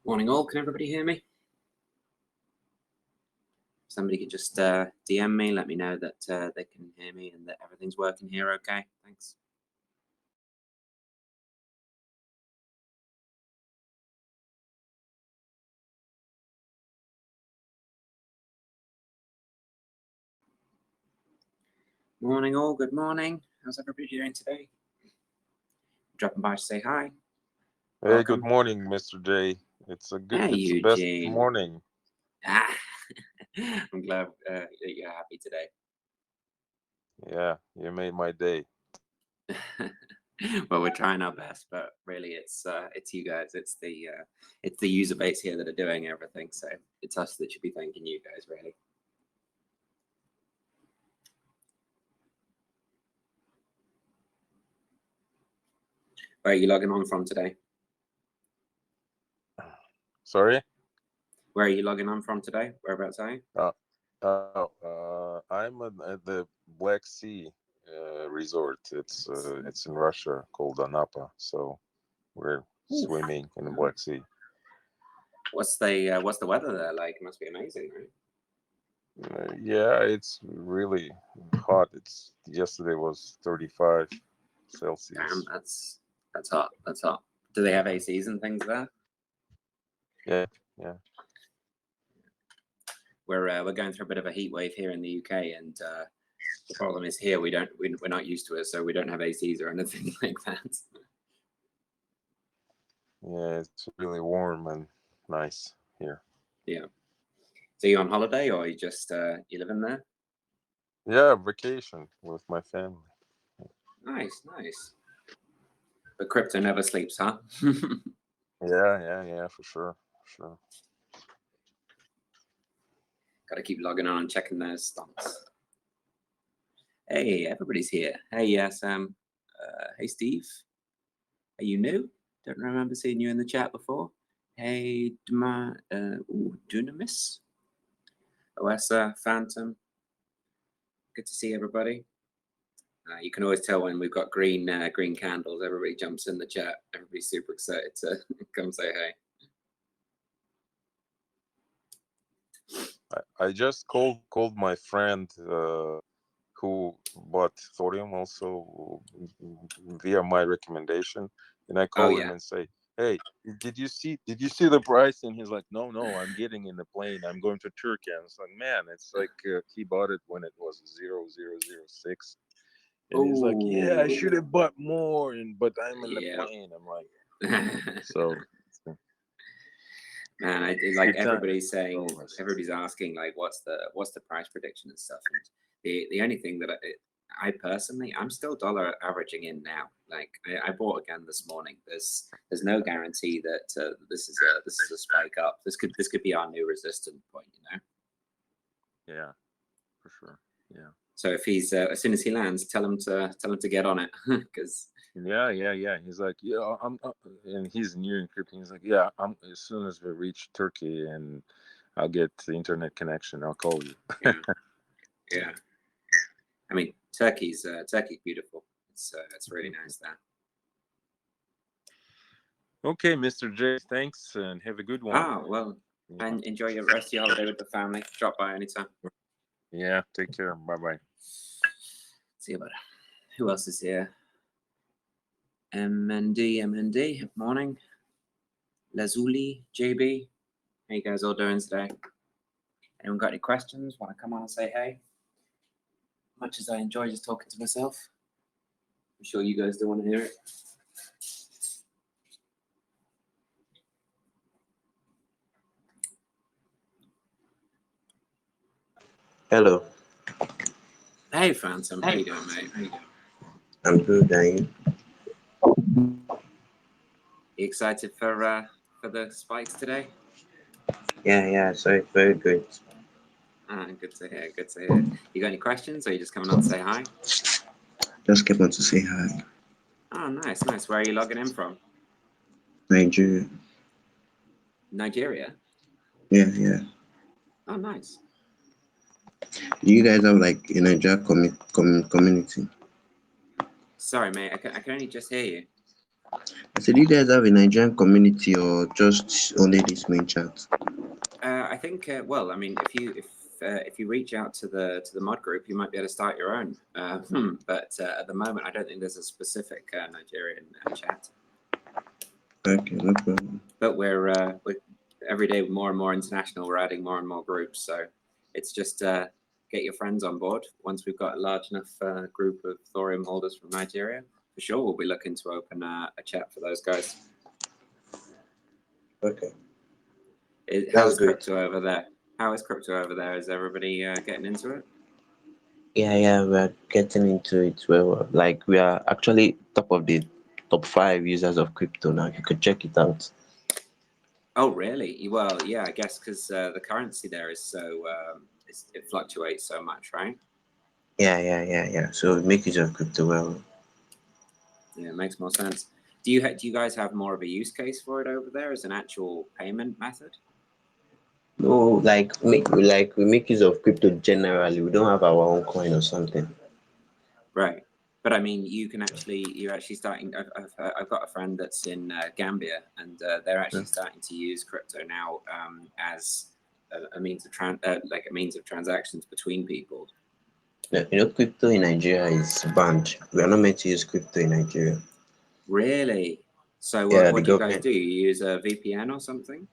Morning all, can everybody hear me? Somebody could just DM me, let me know that they can hear me and that everything's working here okay. Thanks. Morning all, good morning. How's everybody doing today? Dropping by to say hi. Hey, Welcome. good morning, Mr. J. It's a good, Hey, it's the Eugene. best morning. I'm glad that you're happy today. Yeah, you made my day. Well, we're trying our best, but really it's you guys. It's the user base here that are doing everything. So it's us that should be thanking you guys, really. Where are you logging on from today? Sorry? Where are you logging on from today? Whereabouts are you? I'm at the Black Sea resort. It's in Russia called Anapa. So we're swimming in the Black Sea. What's the weather there like? It must be amazing, right? Yeah, it's really hot. Yesterday was 35 Celsius. Damn, that's hot. That's hot. Do they have ACs and things there? Yeah. We're going through a bit of a heat wave here in the UK, and the problem is here we're not used to it, so we don't have ACs or anything like that. Yeah, it's really warm and nice here. Yeah. So you on holiday or you just you living there? Yeah, vacation with my family. Nice. But crypto never sleeps, huh? Yeah, for sure. Got to keep logging on and checking those stats. Hey, everybody's here. Hey, Sam. Hey, Steve. Are you new? Don't remember seeing you in the chat before. Hey, Dunamis. OSA, Phantom. Good to see everybody. You can always tell when we've got green candles. Everybody jumps in the chat. Everybody's super excited to come say hey. I just called my friend who bought Thorium also via my recommendation, and I call him and say, "Hey, did you see the price?" And he's like, "No, I'm getting in the plane. I'm going to Turkey." And it's like, man, it's like he bought it when it was 0.006. And he's like, "Yeah, I should have bought more, but I'm in the plane." I'm like, so. Man, like everybody's saying, everybody's asking like, what's the price prediction and stuff. And the only thing that I personally, I'm still dollar averaging in now. Like I bought again this morning. There's no guarantee that this is a spike up. This could be our new resistance point, you know. Yeah, for sure. Yeah. So if he's as soon as he lands, tell him to get on it, because. Yeah. He's like, yeah, and he's new in crypto. He's like, yeah, as soon as we reach Turkey and I'll get the internet connection, I'll call you. Yeah. I mean, Turkey's beautiful. It's really nice there. Okay, Mr. J, thanks and have a good one. Well, and enjoy your rest of your holiday with the family. Drop by anytime. Yeah, take care. Bye. See you, bud. Who else is here? MND, morning. Lazuli, JB. How you guys all doing today? Anyone got any questions? Want to come on and say hey? Much as I enjoy just talking to myself, I'm sure you guys do want to hear it. Hello. Hey, Phantom. How you doing, mate? How you doing? I'm good, Dane. You excited for the spikes today? Yeah, so it's very good. Good to hear. Good to hear. You got any questions, or are you just coming on to say hi? Just came on to say hi. Oh, nice, nice. Where are you logging in from? Nigeria. Nigeria. Yeah. Oh, nice. Do you guys have like a Nigeria community? Sorry, mate. I can only just hear you. I said, do you guys have a Nigerian community or just only this main chat? I think. Well, I mean, if you reach out to the mod group, you might be able to start your own. But at the moment, I don't think there's a specific Nigerian chat. Okay, no problem. But we're every day more and more international. We're adding more and more groups, so it's just get your friends on board. Once we've got a large enough group of thorium holders from Nigeria, for sure we'll be looking to open a chat for those guys. Okay. How's crypto over there? How is crypto over there? Is everybody getting into it? Yeah, we're getting into it well. Like we are actually top of the top 5 users of crypto now. You could check it out. Oh, really? Well, yeah, I guess because the currency there is so it fluctuates so much, right? Yeah. So we make use of crypto well. Yeah, it makes more sense. Do you guys have more of a use case for it over there as an actual payment method? No, we make use of crypto generally. We don't have our own coin or something. Right. But I mean, you're actually starting. I've got a friend that's in Gambia, and they're actually starting to use crypto now as a means of a means of transactions between people. Crypto in Nigeria is banned. We are not meant to use crypto in Nigeria. Really? So what do you guys do? You use a VPN or something?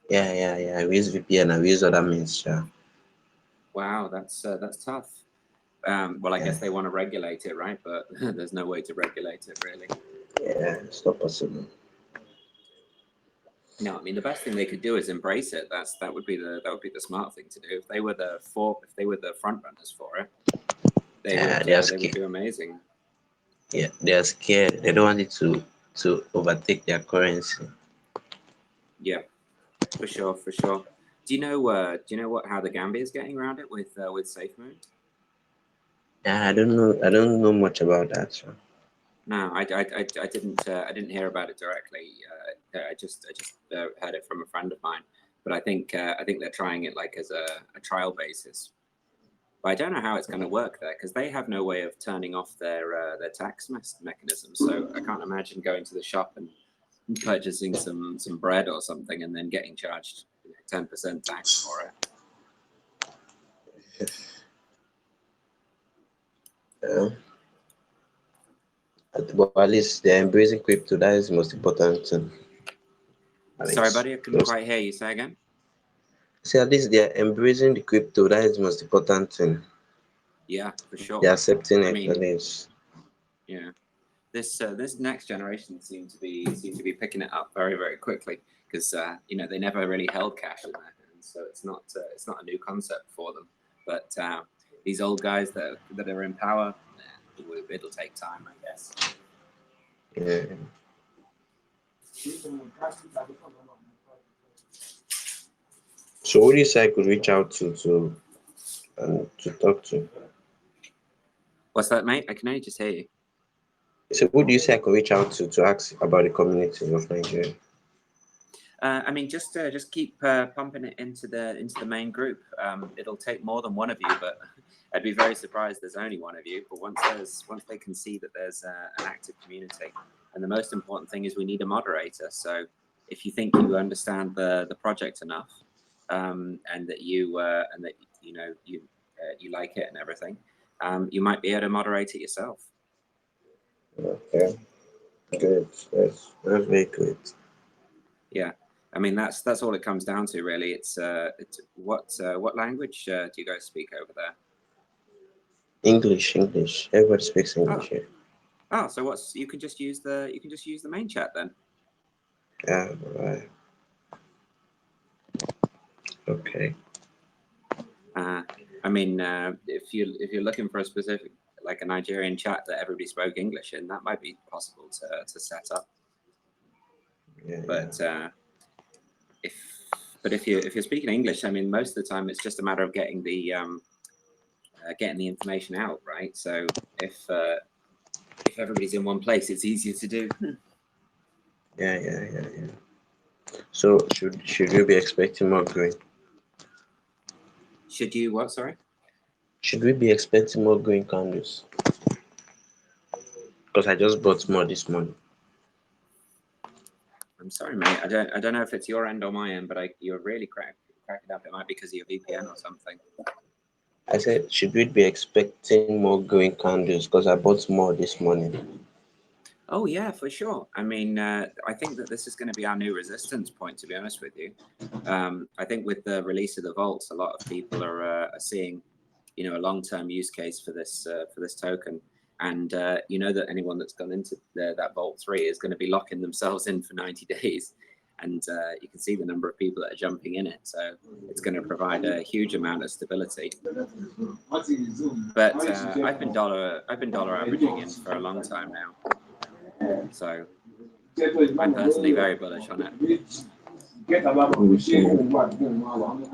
Yeah. We use VPN and we use other means. Yeah. Wow, that's tough. Well, I guess they want to regulate it, right? But there's no way to regulate it, really. Yeah, it's not possible. No, I mean the best thing they could do is embrace it. That would be the smart thing to do. If they were the front runners for it, they would do amazing. Yeah, they are scared. They don't want it to overtake their currency. Yeah, for sure. Do you know how the Gambia is getting around it with SafeMoon? Yeah, I don't know much about that. So. No, I didn't hear about it directly. I just heard it from a friend of mine. But I think they're trying it like as a trial basis. But I don't know how it's going to work there because they have no way of turning off their tax mechanism. So I can't imagine going to the shop and purchasing some bread or something and then getting charged 10% tax for it. Yeah. But at least they're embracing crypto. That is the most important thing. Sorry, buddy, I couldn't quite hear you. Say again. See, at least they're embracing the crypto. That is the most important thing. Yeah, for sure. They're accepting it. At least. Yeah. This next generation seem to be picking it up very, very quickly because they never really held cash in their hands, so it's not a new concept for them. But these old guys that are in power, it'll take time, I guess. Yeah. So who do you say I could reach out to talk to? What's that, mate? I can only just hear you. So who do you say I could reach out to ask about the community of Nigeria? I mean, just keep pumping it into the main group. It'll take more than one of you, but I'd be very surprised there's only one of you. But once they can see that there's an active community, and the most important thing is we need a moderator. So if you think you understand the project enough, and that you like it and everything, you might be able to moderate it yourself. Okay, good. That's very good. Yeah. I mean, that's all it comes down to, really. It's what language do you guys speak over there? English. Everybody speaks English here. Oh, so you can just use the main chat then. Yeah, right. Okay. I mean, if you're looking for a specific, like a Nigerian chat that everybody spoke English in, that might be possible to set up. Yeah. But if But if you're speaking English, I mean, most of the time it's just a matter of getting the information out, right? So if everybody's in one place, it's easier to do. Yeah. So should we be expecting more green? Should you what? Sorry. Should we be expecting more green candles? Because I just bought more this morning. I'm sorry, mate. I don't know if it's your end or my end, but you're really cracking up. It might be because of your VPN or something. I said, should we be expecting more green candles? Because I bought more this morning. Oh yeah, for sure. I mean, I think that this is going to be our new resistance point. To be honest with you, I think with the release of the vaults, a lot of people are seeing, a long-term use case for this token. And that anyone that's gone into that Vault 3 is going to be locking themselves in for 90 days. And you can see the number of people that are jumping in it. So it's going to provide a huge amount of stability. But I've been dollar averaging in for a long time now. So I'm personally very bullish on it.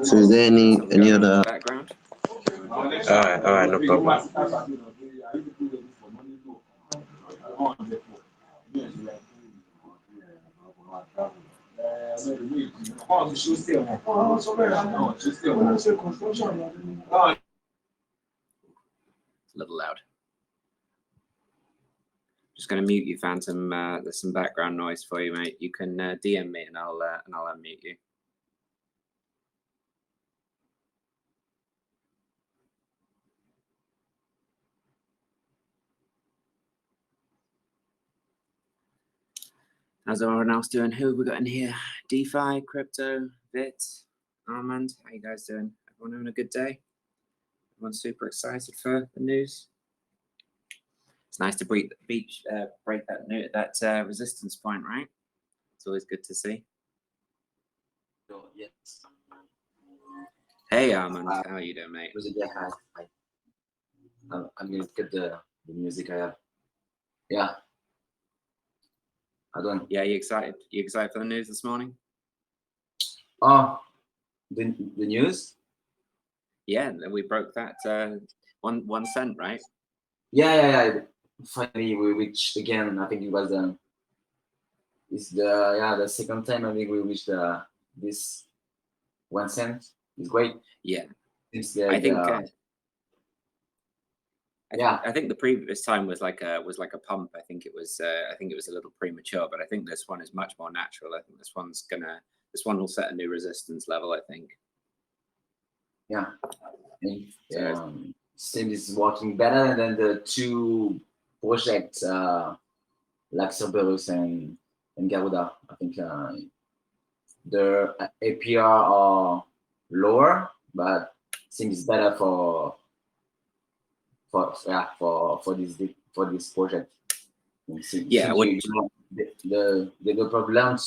So is there any other background? All right, no problem. It's a little loud. Just going to mute you, Phantom. There's some background noise for you, mate. You can DM me and I'll unmute you. How's everyone else doing? Who have we got in here? DeFi, crypto, Vit, Armand. How you guys doing? Everyone having a good day? Everyone super excited for the news? It's nice to break that resistance point, right? It's always good to see. Yes. Hey Armand, how are you doing, mate? I'm gonna get the music I have. Yeah. I don't. Yeah, you excited? You excited for the news this morning? Oh, the news? Yeah, we broke that 1 cent, right? Yeah. Finally, we reached again. I think it was it's the second time I think we reached this 1 cent. It's great. Yeah. It's I think. Yeah. I think the previous time was like a pump. I think it was a little premature, but I think this one is much more natural. I think this one will set a new resistance level, I think. Yeah. Seems is working better than the two projects like Cerberus and Garuda. I think the APR are lower, but seems better for this project. Yeah, the developer learned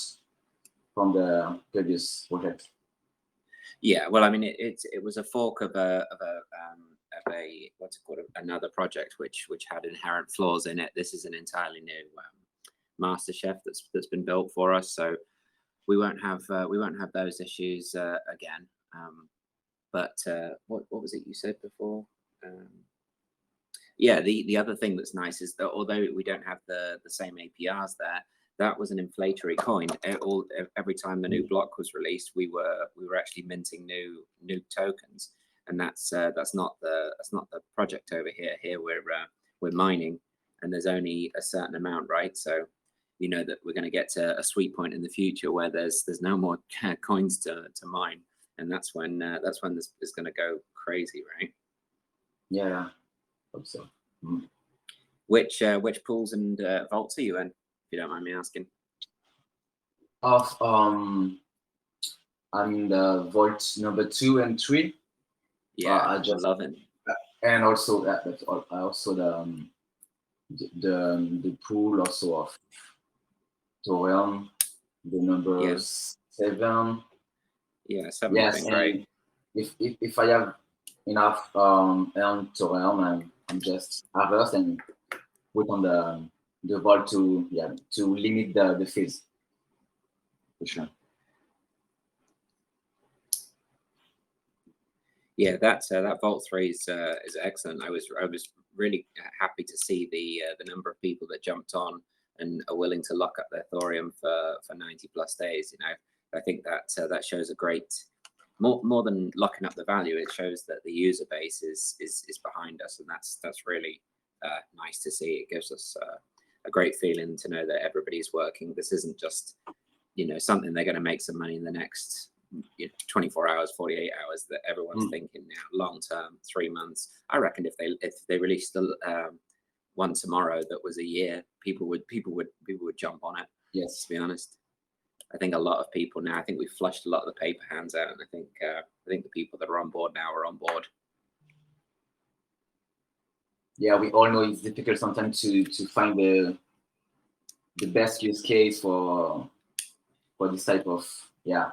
from the previous project. Yeah, well, I mean, it was a fork of a what's it called, another project which had inherent flaws in it. This is an entirely new master chef that's been built for us, so we won't have those issues again. But what was it you said before? Yeah, the other thing that's nice is that although we don't have the same APRs there, that was an inflationary coin. Every time the new block was released, we were actually minting new tokens, and that's not the project over here. Here we're mining, and there's only a certain amount, right? So you know that we're going to get to a sweet point in the future where there's no more coins to mine, and that's when this is going to go crazy, right? Yeah, hope so. Mm-hmm. Which pools and vaults are you in, if you don't mind me asking? I'm in the vault number 2 and 3. Yeah, I just love it. And also the pool also of Thoreum, the number 7. Yeah, 7. Yes, and if I have enough earned Thoreum, I'm just harvest and put on the vault to limit the fees. For sure. Yeah, that Vault 3 is excellent. I was really happy to see the number of people that jumped on and are willing to lock up their thorium for 90 plus days. You know, I think that that shows a great more than locking up the value. It shows that the user base is behind us, and that's really nice to see. It gives us a great feeling to know that everybody's working. This isn't just, you know, something they're going to make some money in the next 24 hours, 48 hours, that everyone's thinking now long term, 3 months. I reckon if they released the one tomorrow that was a year, people would jump on it. Yes, to be honest. I think a lot of people now, I think we've flushed a lot of the paper hands out, and I think the people that are on board now are on board. Yeah, we all know it's difficult sometimes to find the best use case for this type of Yeah,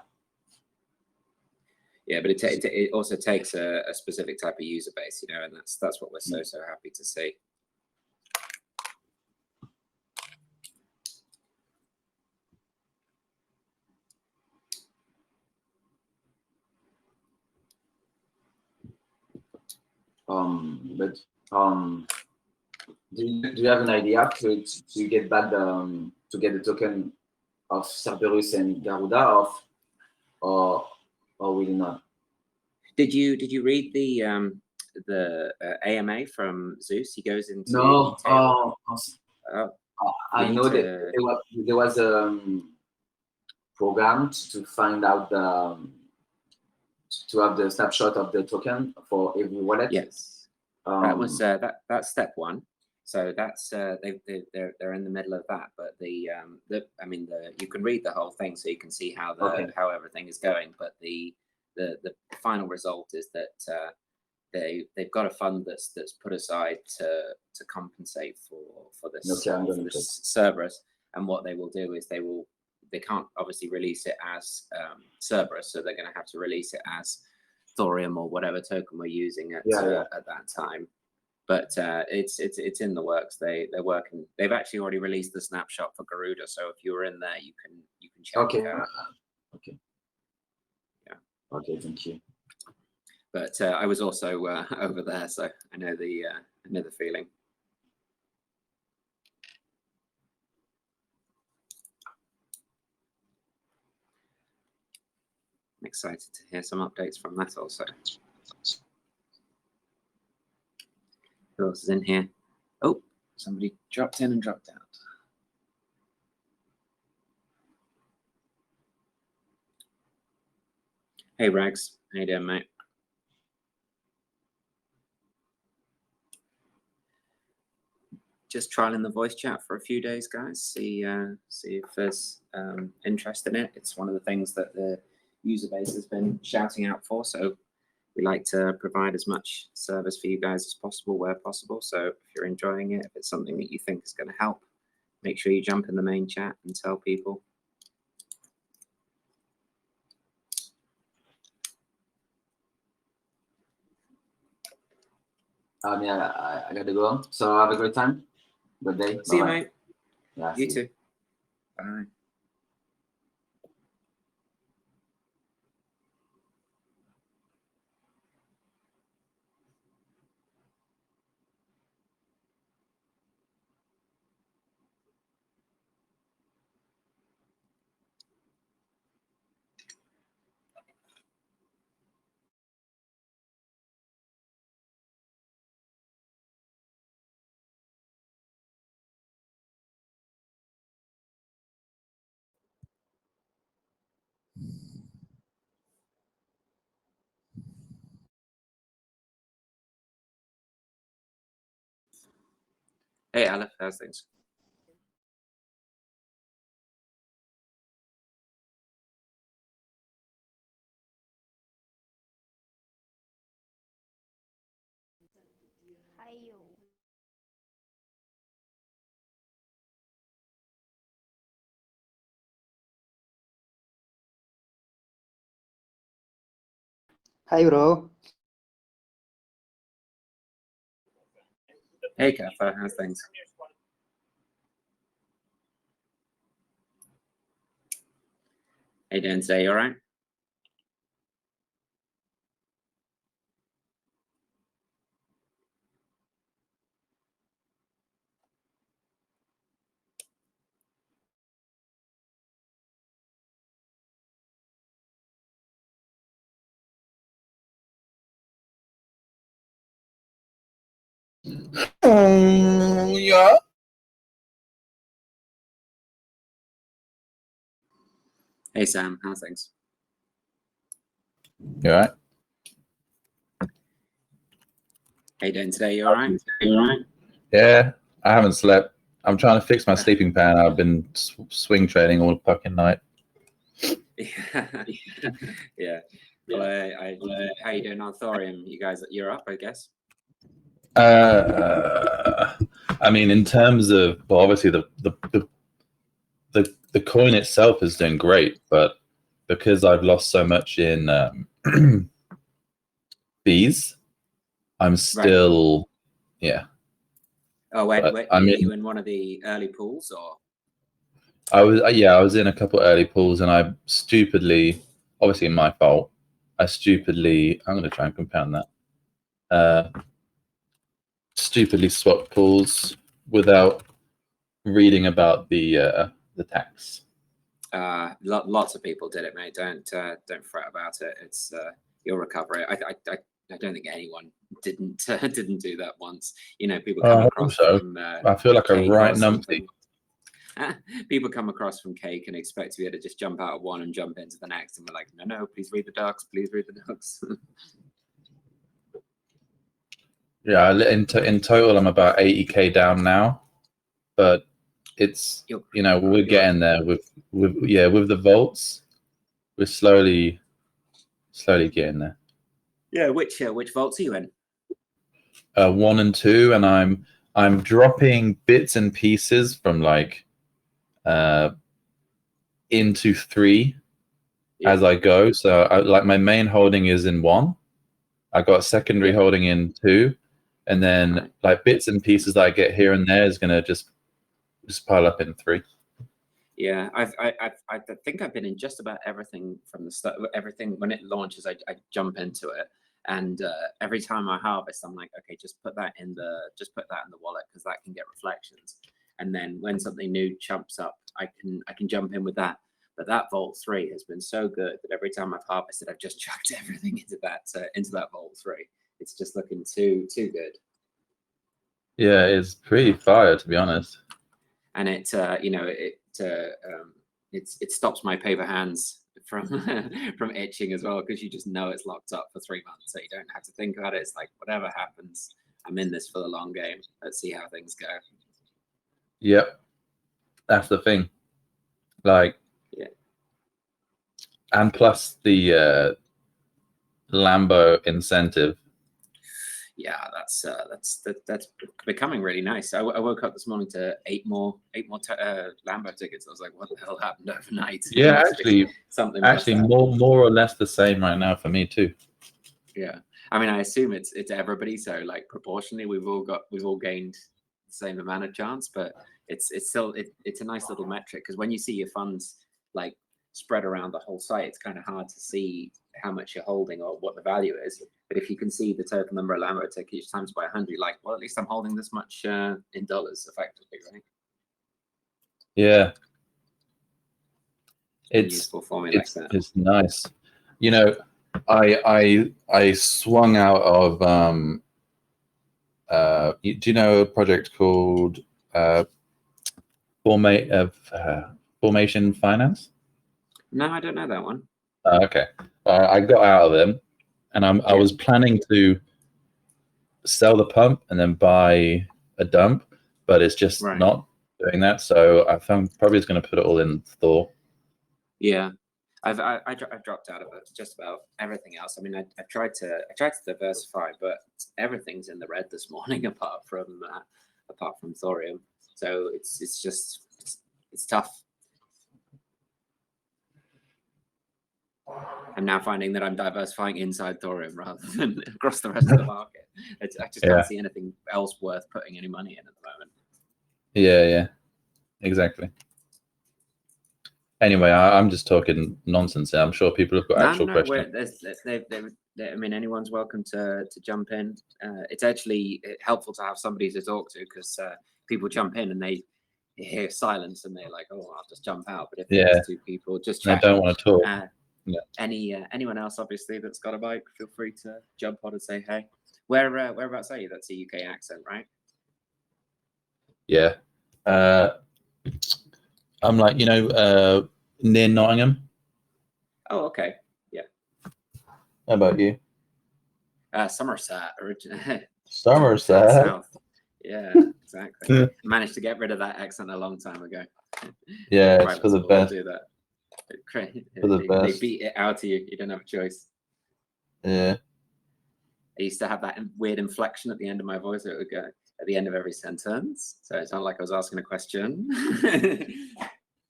but it also takes a specific type of user base, you know, and that's what we're so happy to see. But do you have an idea to get back to get the token of Cerberus and Garuda, or will you not? Did you read the AMA from Zeus? He goes into No. detail. I know that there was a program to find out to have the snapshot of the token for every wallet. Yes, that was that's step one. So that's they're in the middle of that. But you can read the whole thing, so you can see how how everything is going. But the final result is that they've got a fund that's put aside to compensate for this, for this Cerberus. And what they will do is they can't obviously release it as Cerberus, so they're going to have to release it as Thorium or whatever token we're using at that time. But it's in the works. They're working. They've actually already released the snapshot for Garuda, so if you're in there, you can check. Okay. Okay. Yeah. Okay. Thank you. But I was also over there, so I know the feeling. I'm excited to hear some updates from that also. Who else is in here? Oh, somebody dropped in and dropped out. Hey, Rags. How you doing, mate? Just trialing the voice chat for a few days, guys. See if there's interest in it. It's one of the things that the user base has been shouting out for. So we like to provide as much service for you guys as possible where possible. So if you're enjoying it, if it's something that you think is going to help, make sure you jump in the main chat and tell people. I got to go. So have a great time. Good day. See you, mate. Yeah, you too. Bye. Hey, Aleph, how's things? Hi, you. Hi, bro. Hey, Kafa, how's things? Hey, Dan, say you all right? Yeah. Hey Sam, how's things? You all right? How you doing today? You all right? Yeah, I haven't slept. I'm trying to fix my sleeping pattern. I've been swing trading all fucking night. Yeah. Well, how you doing on Thoreum? You guys, you're up, I guess. I mean, in terms of, well, obviously the coin itself is doing great, but because I've lost so much in fees, I'm still, yeah. Oh, wait, I are mean, you in one of the early pools or? I was in a couple early pools, and I stupidly, obviously my fault, I'm going to try and compound that. Stupidly swapped pools without reading about the tax. Lots of people did it, mate. Don't fret about it. It's you'll recover it. I don't think anyone didn't do that once. You know, people come across from. I feel like a right numpty. People come across from cake and expect to be able to just jump out of one and jump into the next, and we're like, no, please read the ducks. Please read the ducks. Yeah, in total, I'm about 80K down now, but it's we're getting there with the vaults. We're slowly getting there. Yeah, which vaults are you in? 1 and 2, and I'm dropping bits and pieces from like into 3 as I go. So like my main holding is in 1. I got a secondary holding in 2, and then like bits and pieces that I get here and there is gonna just pile up in 3. Yeah, I think I've been in just about everything from the start. Everything when it launches, I jump into it, and every time I harvest, I'm like, okay, just put that in the wallet because that can get reflections. And then when something new chumps up, I can jump in with that. But that Vault 3 has been so good that every time I've harvested, I've just chucked everything into that Vault 3. It's just looking too good. Yeah, it's pretty fire, to be honest. And it stops my paper hands from from itching as well, because you just know it's locked up for 3 months, so you don't have to think about it. It's like whatever happens, I'm in this for the long game. Let's see how things go. Yep, that's the thing. Like, yeah, and plus the Lambo incentive. Yeah, that's becoming really nice. I woke up this morning to 8 more Lambo tickets. I was like, what the hell happened overnight? Yeah, actually more or less the same right now for me too. Yeah, I mean, I assume it's everybody, so like proportionally we've all gained the same amount of chance, but it's still it's a nice little metric, because when you see your funds like spread around the whole site, it's kind of hard to see how much you're holding or what the value is. But if you can see the total number of Lambo tickets times by 100, like, well, at least I'm holding this much in dollars effectively, right? Yeah, it's useful for me like that. It's nice. You know, I swung out of do you know a project called Formation Finance? No, I don't know that one. Okay, I got out of them, and I was planning to sell the pump and then buy a dump, but it's just not doing that. So I found probably just going to put it all in Thor. Yeah, I've dropped out of it. Just about everything else. I mean, I tried to diversify, but everything's in the red this morning apart from Thoreum. So it's tough. I'm now finding that I'm diversifying inside Thoreum rather than across the rest of the market. I just can't see anything else worth putting any money in at the moment. Yeah, exactly. Anyway, I'm just talking nonsense here. I'm sure people have got actual questions. I mean, anyone's welcome to jump in. It's actually helpful to have somebody to talk to, because people jump in and they hear silence and they're like, "Oh, I'll just jump out." But if there's 2 people just chatting, I don't want to talk. Anyone else, obviously, that's got a bike, feel free to jump on and say hey. Whereabouts are you? That's a UK accent, right? Yeah. I'm like, near Nottingham. Oh, okay. Yeah. How about you? Somerset, originally. Somerset. South. Yeah, exactly. Managed to get rid of that accent a long time ago. Yeah, it's Private for the school will best. do that. For the They best. beat it out of you. You don't have a choice. Yeah. I used to have that weird inflection at the end of my voice. It would go at the end of every sentence, so it's not like I was asking a question.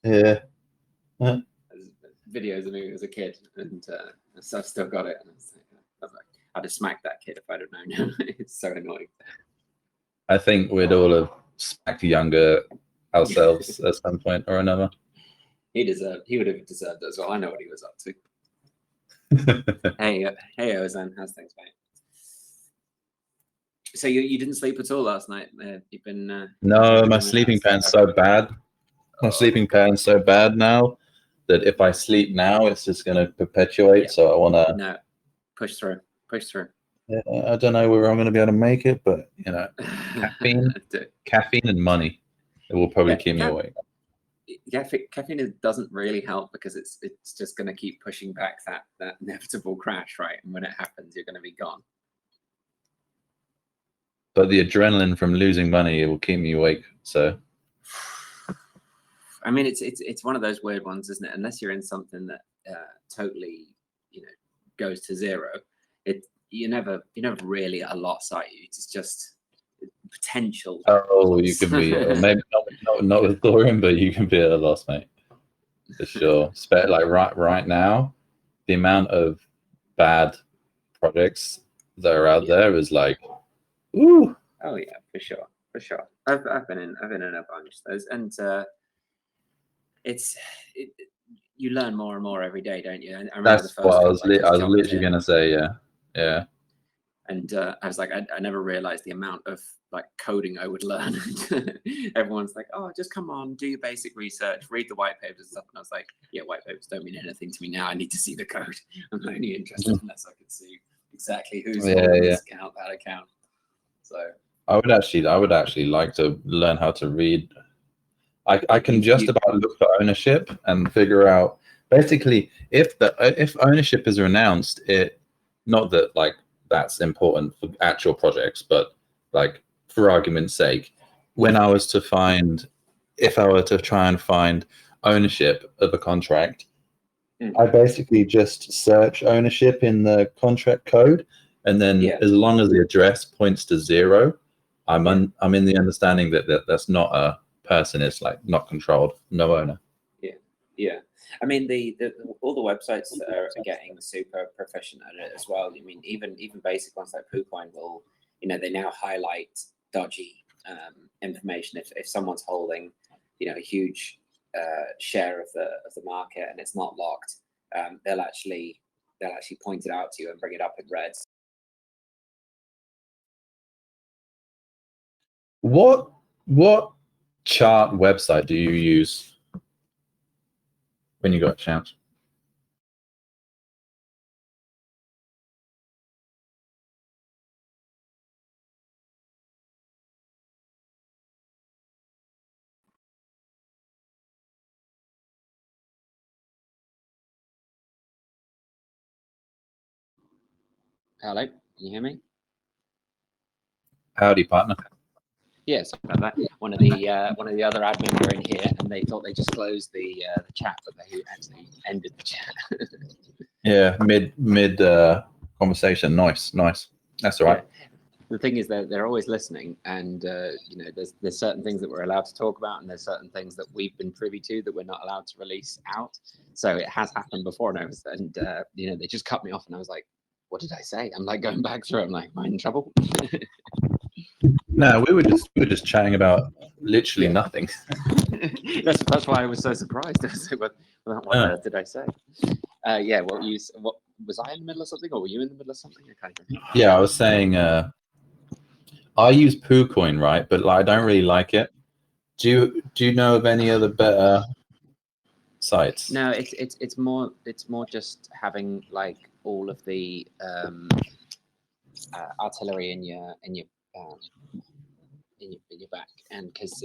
Yeah. Videos of me as a kid, and so I've still got it. And I was like, I'd have smacked that kid if I'd have known. It's so annoying. I think we'd all have smacked younger ourselves at some point or another. He would have deserved it as well. I know what he was up to. Hey, Ozan, how's things, mate? So you didn't sleep at all last night? You've been No, my sleeping pattern's so bad. My sleeping pattern's so bad now that if I sleep now, it's just going to perpetuate. Yeah. So I want to. No, push through. Yeah, I don't know where I'm going to be able to make it, but caffeine and money, it will probably keep me awake. Yeah, caffeine doesn't really help because it's just going to keep pushing back that inevitable crash, right? And when it happens, you're going to be gone. But the adrenaline from losing money, it will keep me awake. So, I mean, it's one of those weird ones, isn't it? Unless you're in something that totally, goes to zero, you're never really at a loss, are you? It's just potential. Oh, you can be maybe not with Thoreum, but you can be at a loss, mate, for sure. Like right now, the amount of bad projects that are out there is like, ooh. Oh yeah, for sure. I've been in a bunch of those, and you learn more and more every day, don't you? I remember That's the first what I couple was literally gonna say. Yeah. And I was like, I never realized the amount of like coding I would learn. Everyone's like, oh, just come on, do your basic research, read the white papers and stuff. And I was like, yeah, white papers don't mean anything to me now. I need to see the code. I'm only interested unless I can see exactly who's holding this account, that account. So I would actually like to learn how to read. I can just about look for ownership and figure out basically if ownership is renounced, not that like that's important for actual projects, but like for argument's sake, if I were to try and find ownership of a contract, I basically just search ownership in the contract code, and then as long as the address points to 0, I'm in the understanding that that's not a person, it's like not controlled, no owner. Yeah. I mean, all the websites that are getting super proficient at it as well. I mean, even basic ones like PooCoin will, they now highlight dodgy information if someone's holding, a huge share of the market and it's not locked. They'll actually point it out to you and bring it up in red. What chart website do you use when you got a chance? Hello, can you hear me? Howdy, partner. Yeah, something like that. One of the other admin were in here, and they thought they just closed the chat, but they actually ended the chat. Yeah, mid conversation. Nice. That's all right. Yeah. The thing is that they're always listening, and there's certain things that we're allowed to talk about, and there's certain things that we've been privy to that we're not allowed to release out. So it has happened before, and they just cut me off, and I was like, "What did I say?" I'm like going back through. I'm like, "Am I in trouble?" No, we were just chatting about literally nothing. that's why I was so surprised. I was like, what on earth did I say? What was I in the middle of something, or were you in the middle of something? I can't remember. Yeah, I was saying I use PooCoin, right? But I don't really like it. Do you know of any other better sites? No, it's more just having like all of the artillery in your back, and because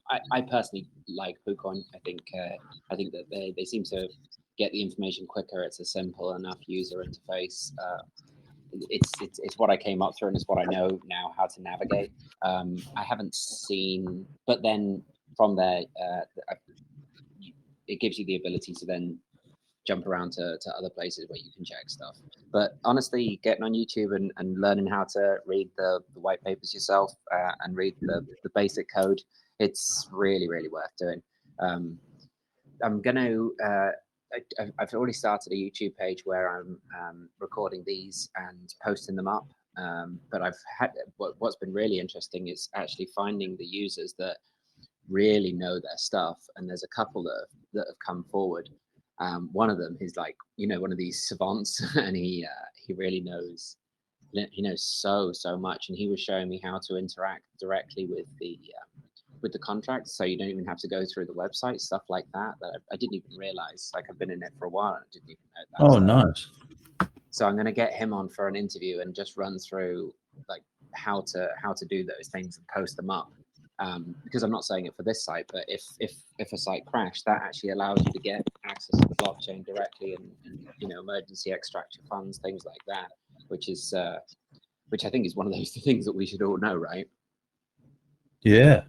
I personally like KuCoin. I think that they seem to get the information quicker. It's a simple enough user interface. It's what I came up through, and it's what I know now how to navigate. I haven't seen, but then from there, it gives you the ability to then jump around to other places where you can check stuff. But honestly, getting on YouTube and learning how to read the white papers yourself and read the basic code, it's really, really worth doing. I'm going to, I've already started a YouTube page where I'm recording these and posting them up. But I've had, what's been really interesting is actually finding the users that really know their stuff. And there's a couple that have come forward. One of them is like, one of these savants, and he really knows, so much. And he was showing me how to interact directly with the contract, so you don't even have to go through the website, stuff like that I didn't even realize. Like, I've been in it for a while and I didn't even know that. Oh, nice. So I'm going to get him on for an interview and just run through like how to do those things and post them up. Because I'm not saying it for this site, but if a site crashed, that actually allows you to get access to the blockchain directly and emergency extract your funds, things like that, which I think is one of those things that we should all know, right? Yeah.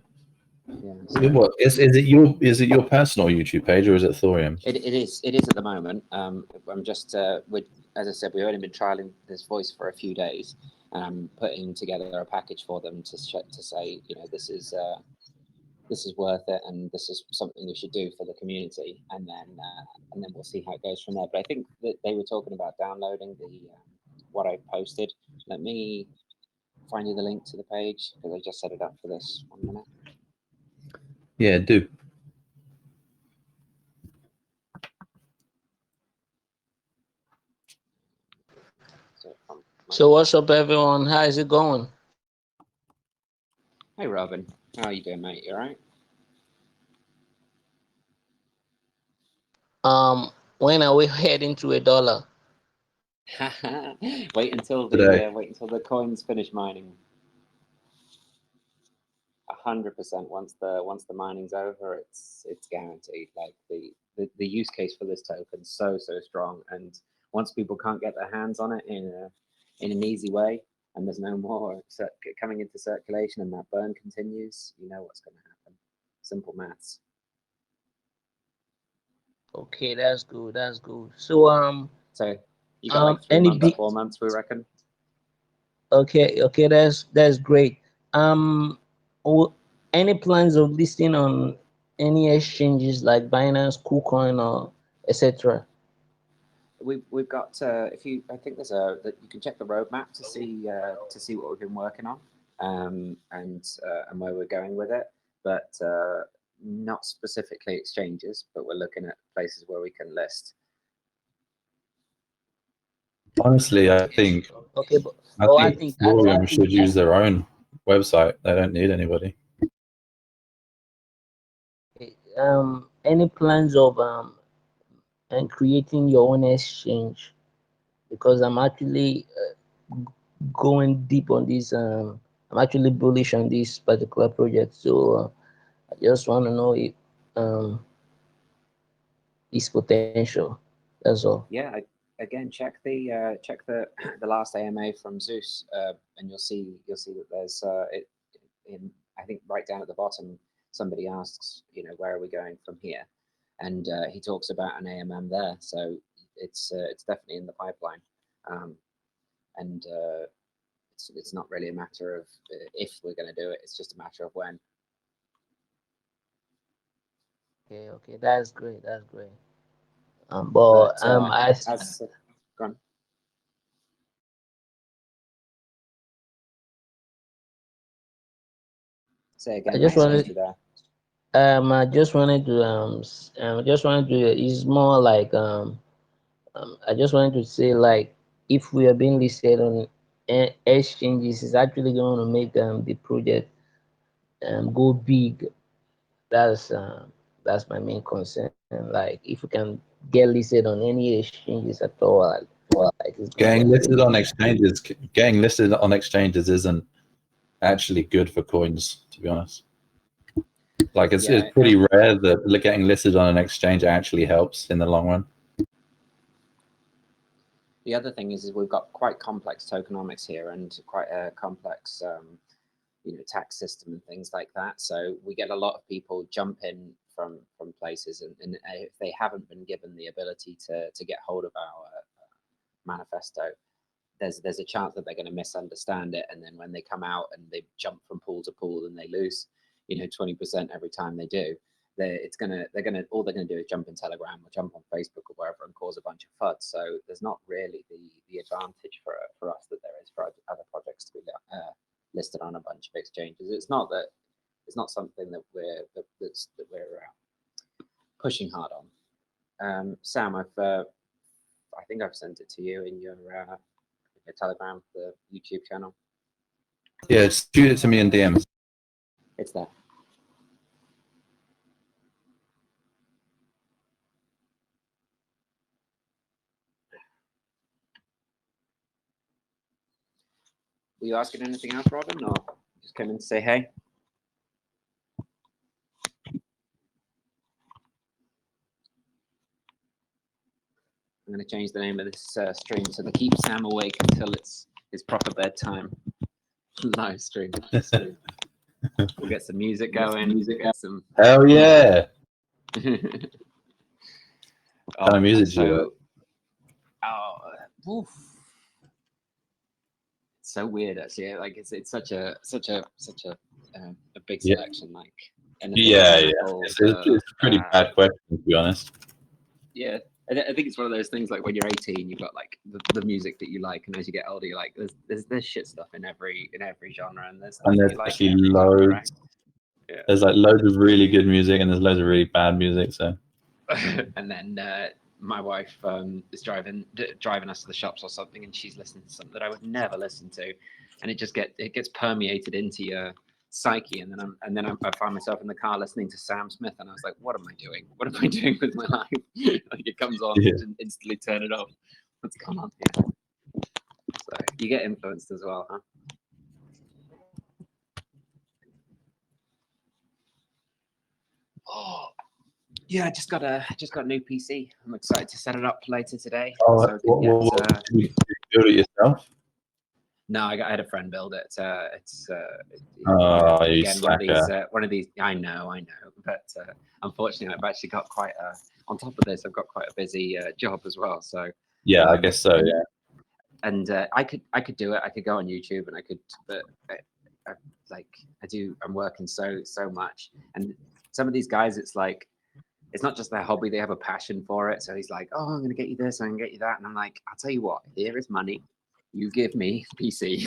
Yeah. What is it your personal YouTube page, or is it Thoreum? It is at the moment. I'm just as I said, we've only been trialing this voice for a few days. Putting together a package for them to say, this is worth it, and this is something we should do for the community, and then we'll see how it goes from there. But I think that they were talking about downloading the what I posted. Let me find you the link to the page, because I just set it up for this. 1 minute. Yeah, do. So what's up, everyone? How is it going? Hey, Robin. How are you doing, mate? You all right? When are we heading to $1? Wait until the coins finish mining. 100%. Once the mining's over, it's guaranteed. Like the use case for this token is so strong, and once people can't get their hands on it in an easy way, and there's no more coming into circulation, and that burn continues, you know what's going to happen. Simple maths. Okay, that's good. That's good. So So you got like 3 months, 4 months, we reckon. Okay, that's great. Any plans of listing on any exchanges like Binance, KuCoin, or etc.? We've got I think there's that you can check the roadmap to see what we've been working on, and where we're going with it, but not specifically exchanges, but we're looking at places where we can list. Honestly, I think I think Thoreum should use their own website. They don't need anybody. Any plans of and creating your own exchange? Because I'm actually going deep on this. I'm actually bullish on this particular project, so I just want to know if its potential. That's all. Yeah. Again, check the last AMA from Zeus, and you'll see that there's I think right down at the bottom, somebody asks, where are we going from here, and he talks about an AMM there. So it's definitely in the pipeline, and it's not really a matter of if we're going to do it. It's just a matter of when. Okay, that's great. That's great. Go on. Say again. I just wanted to. It's more like I just wanted to say, like, if we are being listed on exchanges, it's actually going to make the project go big. That's my main concern. Like, if we can get listed on any exchanges at all, Like, it's Getting listed on exchanges isn't actually good for coins, to be honest. Like it's pretty rare that getting listed on an exchange actually helps in the long run. The other thing is we've got quite complex tokenomics here and quite a complex tax system and things like that. So we get a lot of people jump in from places, and if they haven't been given the ability to get hold of our manifesto, there's a chance that they're going to misunderstand it, and then when they come out and they jump from pool to pool and they lose 20% every time they do, all they're gonna do is jump in Telegram or jump on Facebook or wherever and cause a bunch of FUD. So there's not really the advantage for us that there is for other projects to be listed on a bunch of exchanges. It's not something that we're pushing hard on. Sam, I think I've sent it to you in your Telegram, the YouTube channel. Yeah, shoot it to me in DMs. It's there. Were you asking anything else, Robin, or just came in to say hey? I'm going to change the name of this stream so to keep Sam awake until it's his proper bedtime. Live stream. We'll get some music going. Some. Hell yeah! What kind of music do you oof. It's so weird, actually. Like it's such a big selection. Like it's a pretty bad question, to be honest. Yeah, I think it's one of those things like when you're 18, you've got like the music that you like, and as you get older, you're like there's shit stuff in every genre, and there's actually loads. Right? Yeah. There's like loads of really good music, and there's loads of really bad music. So, and then my wife is driving us to the shops or something, and she's listening to something that I would never listen to, and it gets permeated into your psyche, and then I find myself in the car listening to Sam Smith, and I was like, what am I doing? What am I doing with my life? Like it comes on, and instantly turn it off. What's going on here? So you get influenced as well, huh? Oh yeah, I just got a new PC. I'm excited to set it up later today. Oh, so what, did you build it yourself? No, I had a friend build it. One of these. I know, but unfortunately, I've actually got quite on top of this, I've got quite a busy job as well. So yeah, I guess so. Yeah, and I could do it. I could go on YouTube and I could, but I'm working so much, and some of these guys, it's like it's not just their hobby; they have a passion for it. So he's like, "Oh, I'm going to get you this, I'm going to get you that," and I'm like, "I'll tell you what, here is money. You give me PC."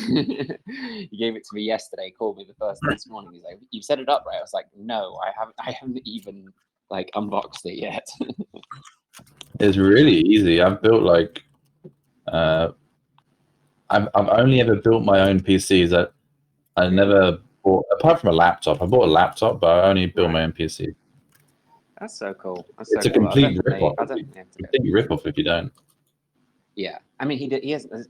He gave it to me yesterday. Called me the first thing this morning. He's like, "You've set it up, right?" I was like, "No, I haven't even like unboxed it yet." It's really easy. I've built like, I've only ever built my own PCs. That I never bought, apart from a laptop. I bought a laptop, but I only built my own PC. That's so cool. It's a complete rip-off. Complete rip-off if you don't. Yeah, I mean, he has. I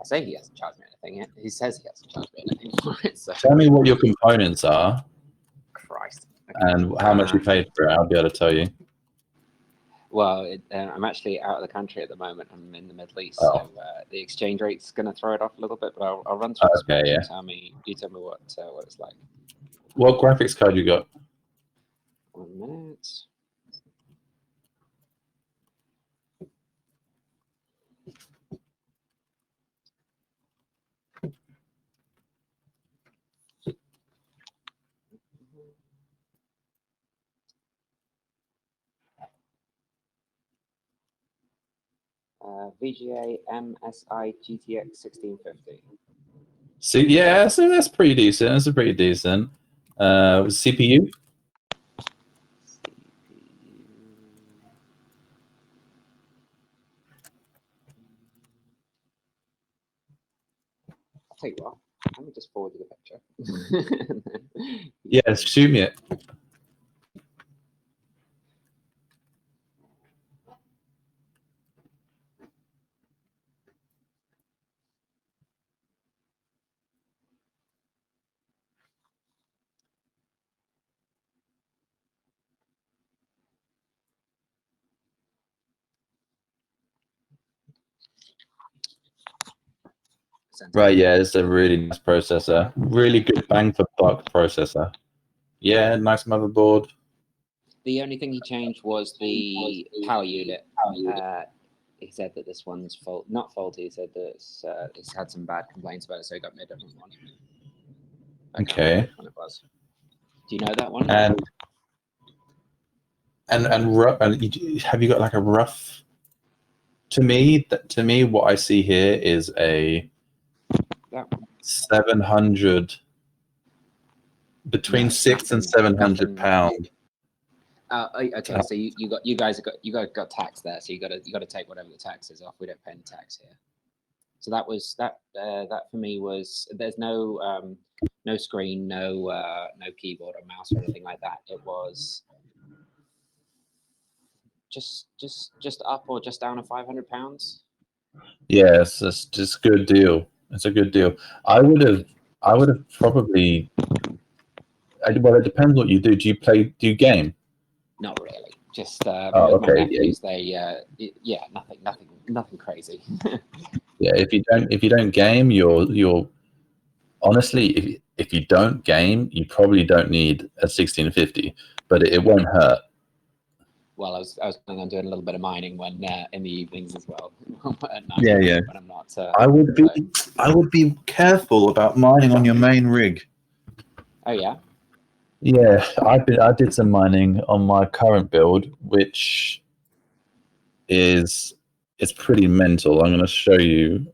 say he hasn't charged me anything. He says he hasn't charged me anything for it. So. Tell me what your components are. Christ. Okay. And how much you paid for it. I'll be able to tell you. Well, I'm actually out of the country at the moment. I'm in the Middle East, so the exchange rate's going to throw it off a little bit. But I'll run through. Okay, yeah. You tell me what it's like. What graphics card you got? 1 minute. VGA MSI GTX 1650. See, yeah, so that's pretty decent. That's a pretty decent. CPU? I'll tell you what. Let me just forward you the picture. Yeah, shoot me it. Right, yeah, it's a really nice processor. Really good bang for buck processor. Yeah, nice motherboard. The only thing he changed was the power unit. He said that this one's not faulty. He said that it's had some bad complaints about it, so he got me a different one. I can't remember Okay. which one it was. Do you know that one? And have you got like a rough? To me, what I see here is a 700, between £600 and £700. Okay, so you guys got tax there, so you got to take whatever the tax is off. We don't pay any tax here. So that for me was, there's no screen, no keyboard or mouse or anything like that. It was just up or just down of £500. Yes, it's just a good deal. It's a good deal. I would have probably. Well, it depends what you do. Do you game? Not really. Just my nephews. Yeah. They nothing crazy. Yeah, if you don't game, you're honestly, if you don't game, you probably don't need a 1650, but it won't hurt. Well, I was planning on doing a little bit of mining when in the evenings as well. At night, Yeah. when I'm not. I would be careful about mining on your main rig. Oh yeah. Yeah, I did some mining on my current build, which is pretty mental. I'm going to show you.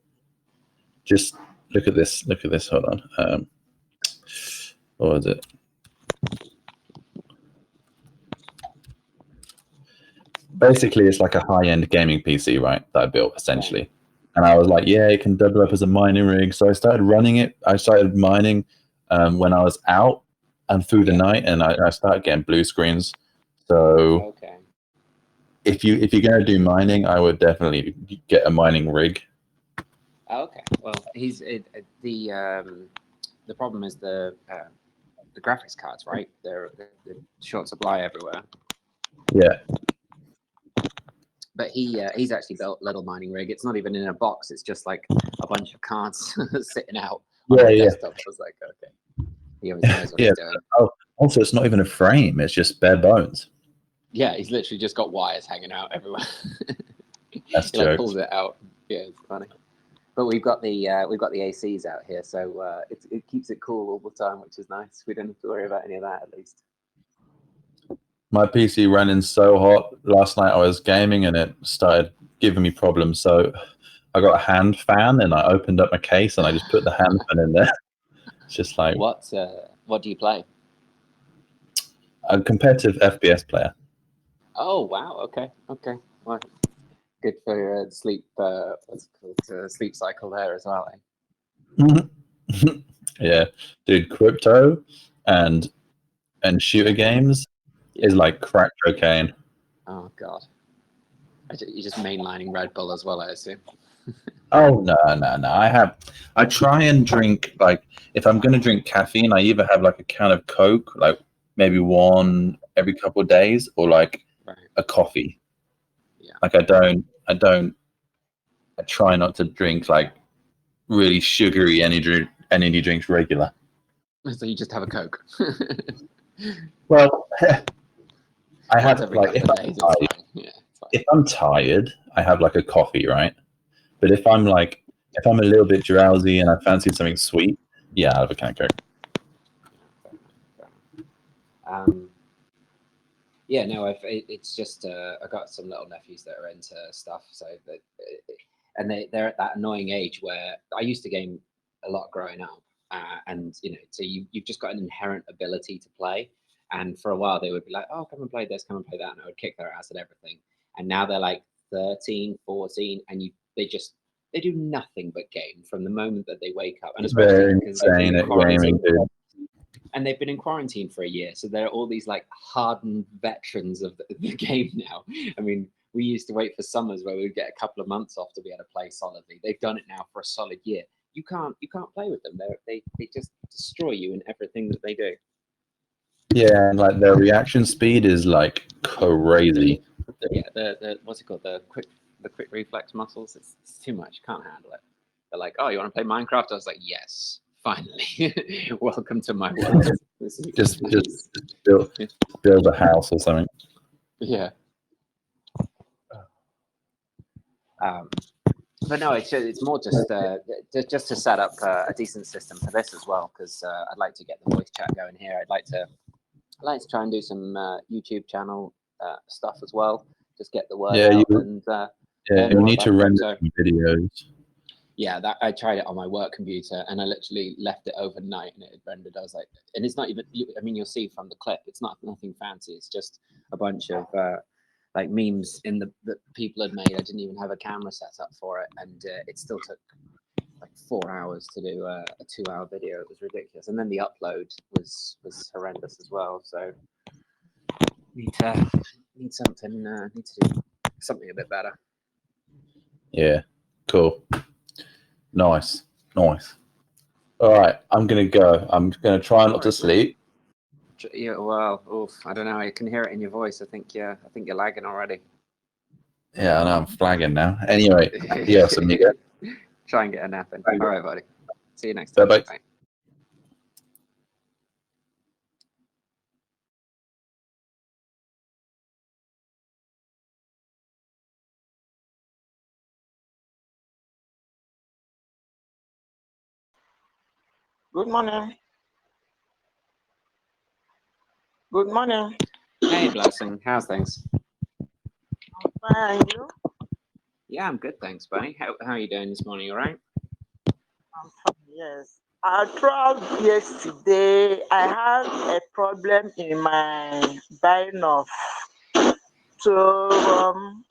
Just look at this. Hold on. What was it? Basically, it's like a high-end gaming PC, right? That I built essentially, and I was like, yeah, it can double up as a mining rig. So I started running it. I started mining when I was out and through the night, and I started getting blue screens. So if you're going to do mining, I would definitely get a mining rig. Okay. Well, the problem is the graphics cards, right? They're short supply everywhere. Yeah. But he's actually built a little mining rig. It's not even in a box. It's just like a bunch of cards sitting out on the desktop. I was like, okay. He always knows what he's doing. Oh, also, it's not even a frame. It's just bare bones. Yeah, he's literally just got wires hanging out everywhere. That's he like pulls it out. Yeah, it's funny. But we've got the ACs out here, so it keeps it cool all the time, which is nice. We don't have to worry about any of that, at least. My PC running so hot. Last night I was gaming and it started giving me problems. So I got a hand fan and I opened up my case and I just put the hand fan in there. It's just like, what do you play? A competitive FPS player. Oh wow! Okay. Well, good for your sleep. What's it called? Sleep cycle there as well. Eh? Yeah, dude, crypto and shooter games is like crack cocaine. Oh god, you're just mainlining Red Bull as well, I assume. Oh no! I try and drink, like, if I'm gonna drink caffeine, I either have like a can of Coke, like maybe one every couple of days, or like a coffee. Yeah. Like I try not to drink like really sugary energy drinks regular. So you just have a Coke. Well, I have like if I'm tired, I have like a coffee, right? But if I'm a little bit drowsy and I fancy something sweet, yeah, I have a can of Coke. Yeah, no, it's just I got some little nephews that are into stuff, so that and they're at that annoying age where I used to game a lot growing up, and so you've just got an inherent ability to play, and for a while they would be like, oh, come and play this, come and play that, and I would kick their ass at everything, and now they're like 13, 14, and they do nothing but game from the moment that they wake up, and especially because insane at gaming, dude. And they've been in quarantine for a year, so they're all these like hardened veterans of the game now. I mean, we used to wait for summers where we'd get a couple of months off to be able to play solidly. They've done it now for a solid year. You can't play with them. They just destroy you in everything that they do. Yeah, and like their reaction speed is like crazy. Yeah, the what's it called? The quick reflex muscles. It's too much. Can't handle it. They're like, "Oh, you want to play Minecraft?" I was like, "Yes, finally, welcome to my world." Just build a house or something. Yeah. But no, it's more just to set up a decent system for this as well, because I'd like to get the voice chat going here. I'd like to try and do some YouTube channel stuff as well. Just get the word out. You need to render some videos. Yeah, that I tried it on my work computer, and I literally left it overnight, and it had rendered. I was like, and it's not even. I mean, you'll see from the clip, it's nothing fancy. It's just a bunch of like memes that people had made. I didn't even have a camera set up for it, and it still took like 4 hours to do a 2-hour video. It was ridiculous, and then the upload was horrendous as well. So need to do something a bit better. Yeah, cool. Nice. All right, I'm gonna go. I'm gonna try not to sleep. Yeah, well, oof, I don't know. I can hear it in your voice. I think you're lagging already. Yeah, I know, I'm flagging now. Anyway, yes, amigo. Try and get a nap in. All right, buddy. See you next time. Bye-bye. Bye. Good morning. Good morning. Hey, Blessing. How's things? I'm fine. And you? Yeah, I'm good, thanks, buddy. How are you doing this morning? All right? I'm fine. Yes. Throughout yesterday, I had a problem in my buying of token.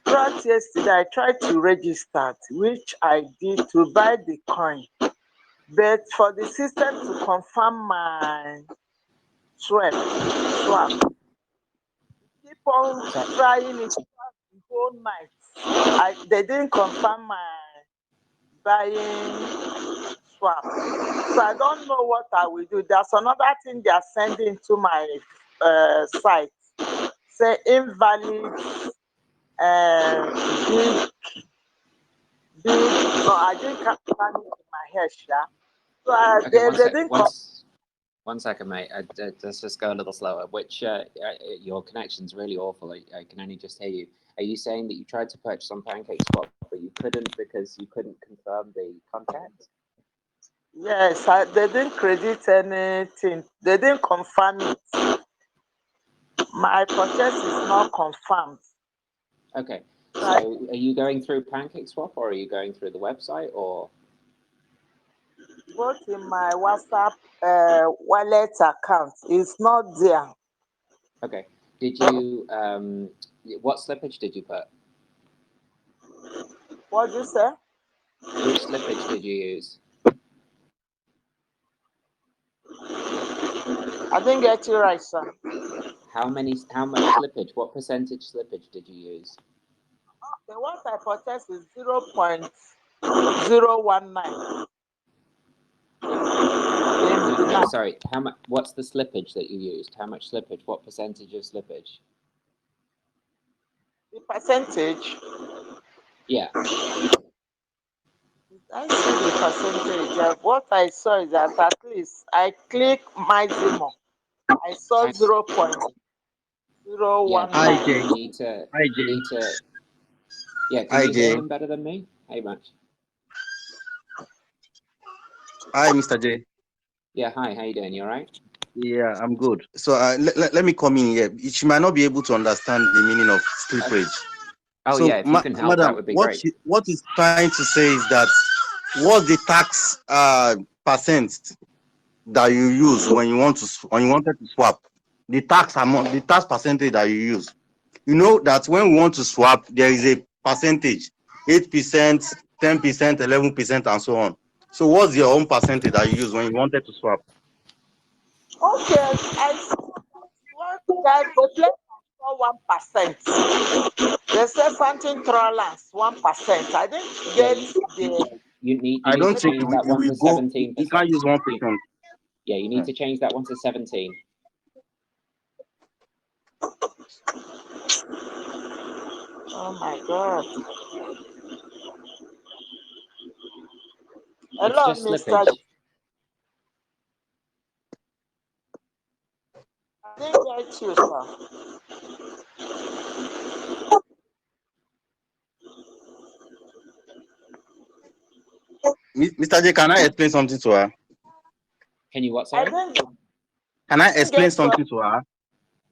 Throughout yesterday, I tried to register, which I did to buy the coin. But for the system to confirm my swap, keep on trying it the whole night. They didn't confirm my buying swap. So I don't know what I will do. There's another thing they are sending to my site. Say invalid no, I didn't capture it in my head, yeah. So Okay, they didn't one second, mate. Let's just go a little slower. Which your connection's really awful. I can only just hear you. Are you saying that you tried to purchase on PancakeSwap, but you couldn't because you couldn't confirm the contact? Yes, they didn't credit anything. They didn't confirm it. My purchase is not confirmed. Okay. So are you going through PancakeSwap or are you going through the website or? Both in my WhatsApp wallet account. It's not there. Okay. Did you what slippage did you put? What did you say? Which slippage did you use? I didn't get you right, sir. How much slippage? What percentage slippage did you use? The one I purchased is 0.019. No, sorry. How much? What's the slippage that you used? How much slippage? What percentage of slippage? The percentage? Yeah. I see the percentage. What I saw is that at least I click maximum. I saw 0.019. Hi, Jay. You need to. Hi, You Jay. need to. Yeah. Can Hi, you hear Jay. him better than me? Hey, much. Hi, Mr. J. Yeah. Hi. How you doing? You all right? Yeah, I'm good. So let me come in here. She might not be able to understand the meaning of slippage. Oh, So, yeah. If you can help, madam, that would be great. what is trying to say is that what's the tax percent that you use when you wanted to swap? The tax amount, the tax percentage that you use. You know that when we want to swap, there is a percentage, 8%, 10%, 11%, and so on. So what's your own percentage that you use when you wanted to swap? Okay, I saw that the place for 1%. They said something trollers 1%. I didn't get the. You need I don't to think change that you one to will go. 17%. You can't use 1%. Yeah, you need to change that one to 17. Oh my God. It's Hello, just Mr. slippage. I didn't get you, sir. Mr. J, can I explain something to her? Can you what? I Sorry. Can I didn't explain get what. something to her?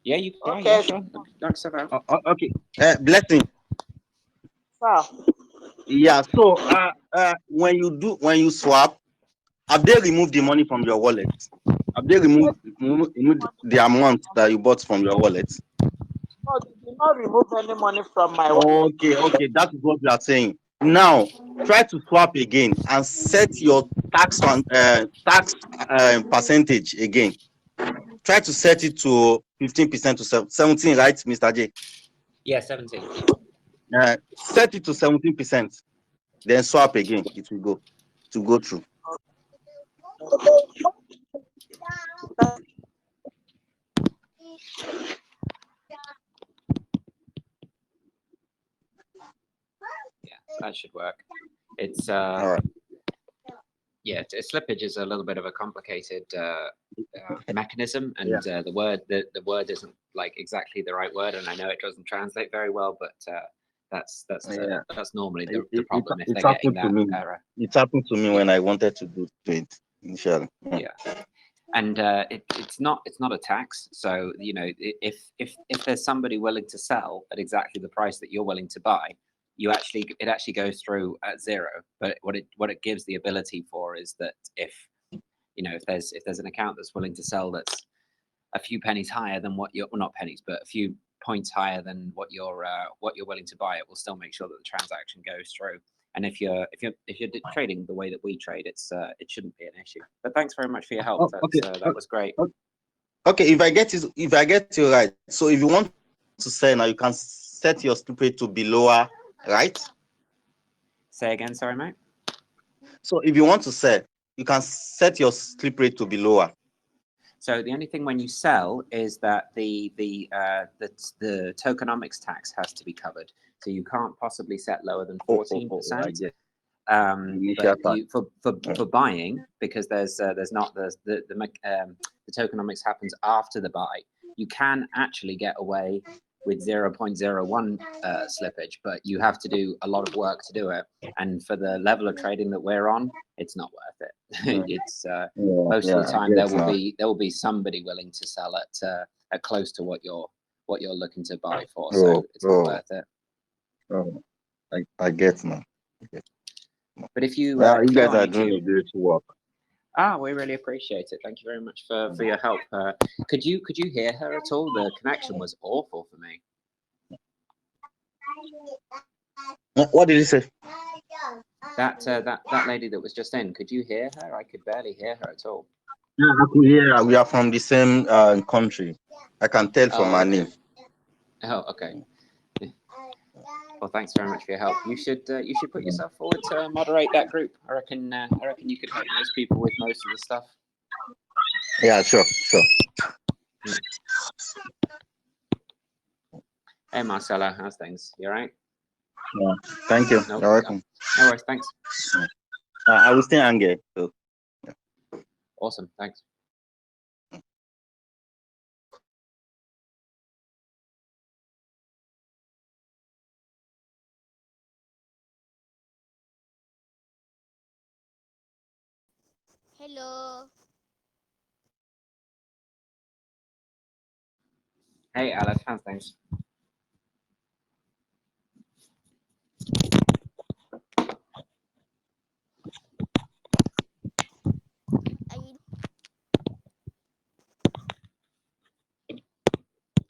Yeah, you. Yeah, Okay, sure. Knock stuff out. Okay. Blessing. sir. Yeah. So, when you swap, have they removed the money from your wallet? Have they removed the amount that you bought from your wallet? No, they did not remove any money from my wallet. Okay. That is what we are saying. Now, try to swap again and set your tax percentage again. Try to set it to 15% to 17, right, Mr. J? Yeah, 17. Set it to 17%. Then swap again. It will go through. Yeah, that should work. It's All right. yeah, slippage is a little bit of a complicated mechanism, and Yeah. the word isn't like exactly the right word, and I know it doesn't translate very well, but that's normally the problem if they're getting that error. It happened to me when I wanted to do it initially. Yeah. And it's not a tax, so you know if there's somebody willing to sell at exactly the price that you're willing to buy, it actually goes through at zero. But what it gives the ability for is that if there's an account that's willing to sell that's a few pennies higher than what you're, well, not pennies, but a few points higher than what you're willing to buy, it will still make sure that the transaction goes through. And if you're trading the way that we trade, it shouldn't be an issue. But thanks very much for your help. That was great. Okay, if I get you right, so if you want to sell now, you can set your strip rate to be lower, right? Say again, sorry, mate. So if you want to sell, you can set your strip rate to be lower. So the only thing when you sell is that the tokenomics tax has to be covered. So you can't possibly set lower than 14%. But for buying, because there's not the tokenomics happens after the buy, you can actually get away with 0.01 slippage, but you have to do a lot of work to do it. And for the level of trading that we're on, it's not worth it. It's most of the time there will be somebody willing to sell at close to what you're looking to buy for. So it's not worth it. I get now. But if you you guys are doing a great work. We really appreciate it. Thank you very much for your help. Could you hear her at all? The connection was awful for me. What did you say? That lady that was just in. Could you hear her? I could barely hear her at all. Yeah, I could hear her. We are from the same country. I can tell from her name. Oh, okay. Well, thanks very much for your help. You should put yourself forward to moderate that group. I reckon you could help most people with most of the stuff. Yeah, sure. Hey, Marcella, how's things? You all right? Yeah. Thank you. No, You're welcome. No worries. Thanks. I will stay angry. So. Yeah. Awesome. Thanks. Hello. Hey, Alice, how's things?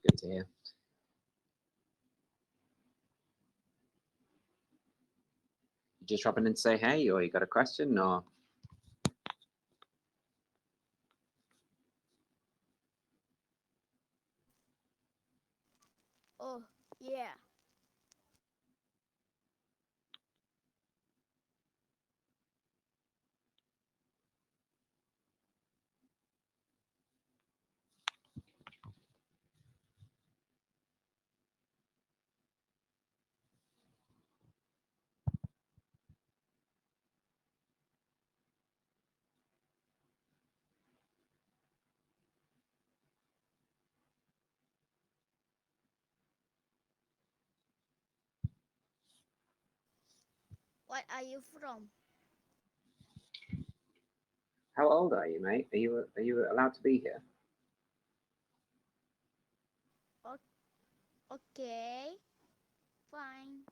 Good to hear. You just dropping in to say hey, or you got a question, or? Oh, yeah. What are you from? How old are you, mate? Are you allowed to be here? Okay, fine.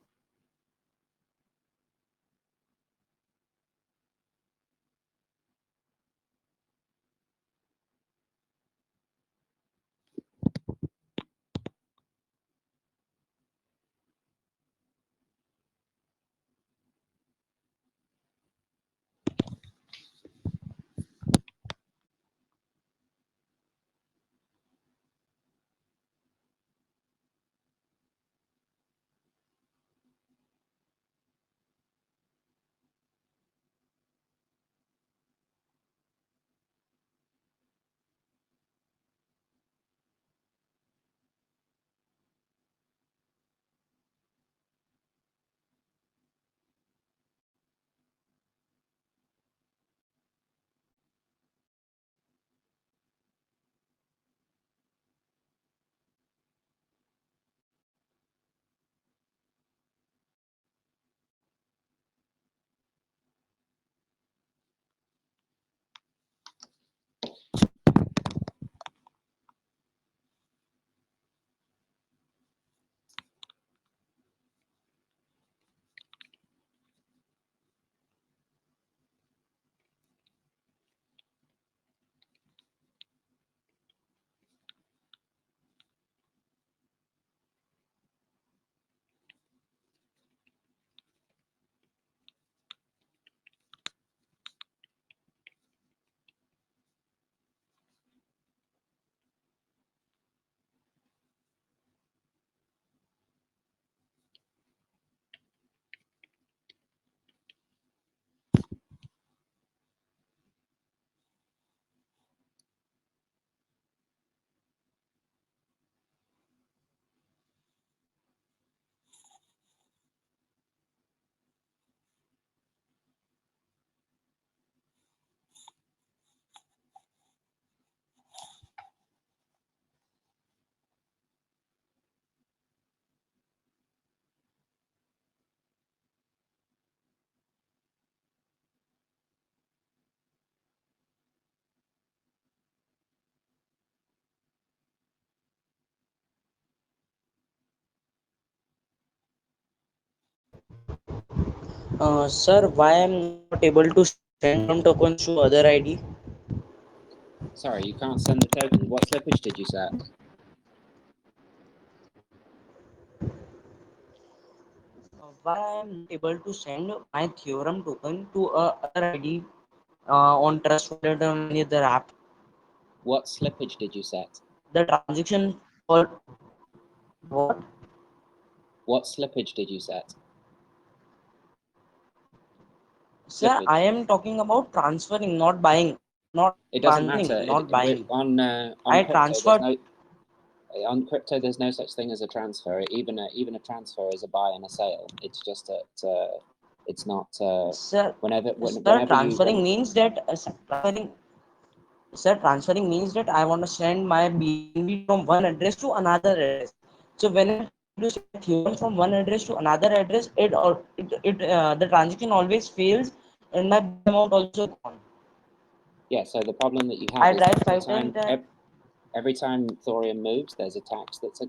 Sir, why I'm not able to send some tokens to other ID? Sorry, you can't send the token. What slippage did you set? Why I'm not able to send my Theorem token to other ID on Trust Wallet or any other app? What slippage did you set? The transaction for what? What slippage did you set? Sir, Slippage. I am talking about transferring, not buying. Not It doesn't transferring, matter. not buying. On I crypto, there's transferred. no on crypto. There's no such thing as a transfer. Even a transfer is a buy and a sale. It's just that it's not. Sir, Whenever transferring means that transferring means that I want to send my BNB from one address to another address. So when I'm trying to send my theorem from one address to another address, the transaction always fails, and my bid amount also gone. Yeah. So the problem that you have I is tried 5 times. every time Thorium moves, there's a tax that's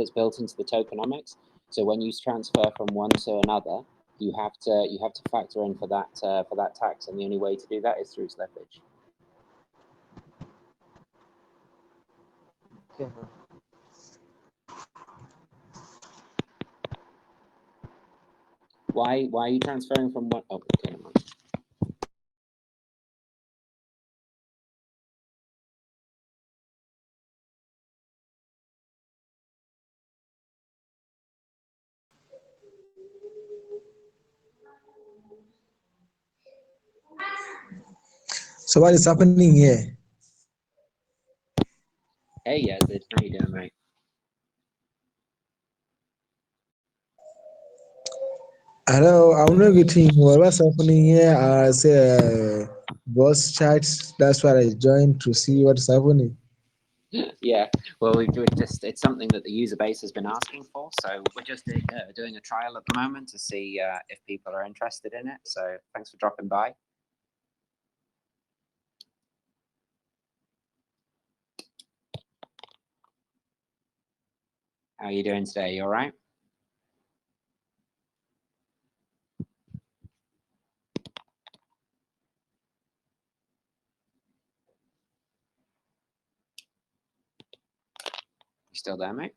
built into the tokenomics. So when you transfer from one to another, you have to factor in for that tax, and the only way to do that is through slippage. Okay. Why are you transferring from one? Oh, okay, never mind. So what is happening here? Hey, Yazid, how you doing, mate? Hello, I'm not getting what's happening here. I say voice chats. That's why I joined to see what's happening. Yeah, well, it's something that the user base has been asking for, so we're just doing a trial at the moment to see if people are interested in it. So thanks for dropping by. How are you doing today? You all right? You still there, mate?